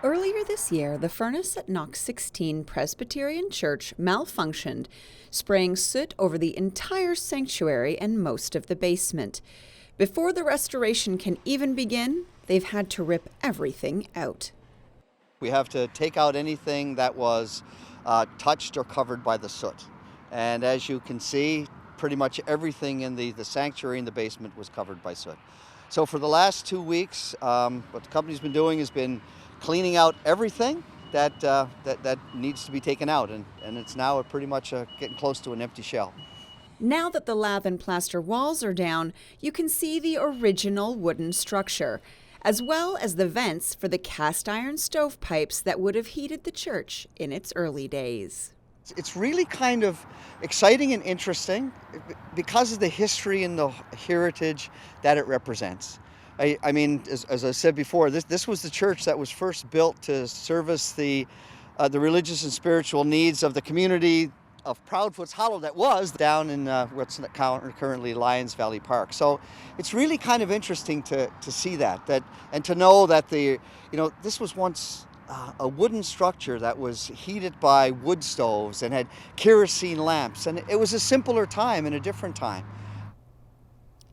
Earlier this year, the furnace at Knox 16 Presbyterian Church malfunctioned, spraying soot over the entire sanctuary and most of the basement. Before the restoration can even begin, they've had to rip everything out. We have to take out anything that was touched or covered by the soot. And as you can see, pretty much everything in the sanctuary in the basement was covered by soot. So for the last 2 weeks, what the company's been doing has been cleaning out everything that needs to be taken out. And it's now pretty much getting close to an empty shell. Now that the lath and plaster walls are down, you can see the original wooden structure, as well as the vents for the cast iron stovepipes that would have heated the church in its early days. It's really kind of exciting and interesting because of the history and the heritage that it represents. I mean, as I said before, this was the church that was first built to service the religious and spiritual needs of the community of Proudfoot's Hollow that was down in what's currently Lions Valley Park. So it's really kind of interesting to see that and to know that this was once a wooden structure that was heated by wood stoves and had kerosene lamps, and it was a simpler time and a different time.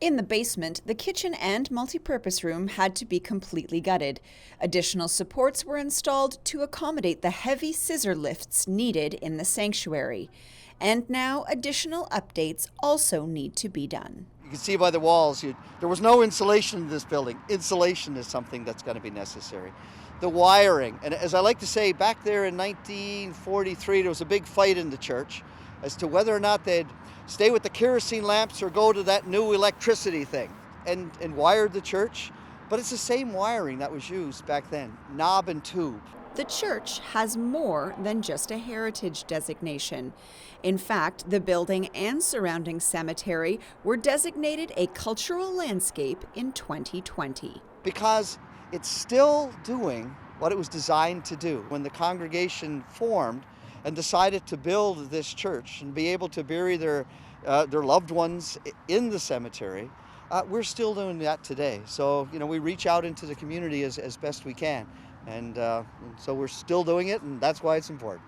In the basement, the kitchen and multipurpose room had to be completely gutted. Additional supports were installed to accommodate the heavy scissor lifts needed in the sanctuary. And now additional updates also need to be done. You can see by the walls, there was no insulation in this building. Insulation is something that's going to be necessary. The wiring, and as I like to say, back there in 1943, there was a big fight in the church as to whether or not they'd stay with the kerosene lamps or go to that new electricity thing and wired the church. But it's the same wiring that was used back then, knob and tube. The church has more than just a heritage designation. In fact, the building and surrounding cemetery were designated a cultural landscape in 2020. Because it's still doing what it was designed to do. When the congregation formed and decided to build this church and be able to bury their loved ones in the cemetery, we're still doing that today. So, we reach out into the community as best we can. And so we're still doing it, and that's why it's important.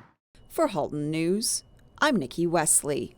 For Halton News, I'm Nikki Wesley.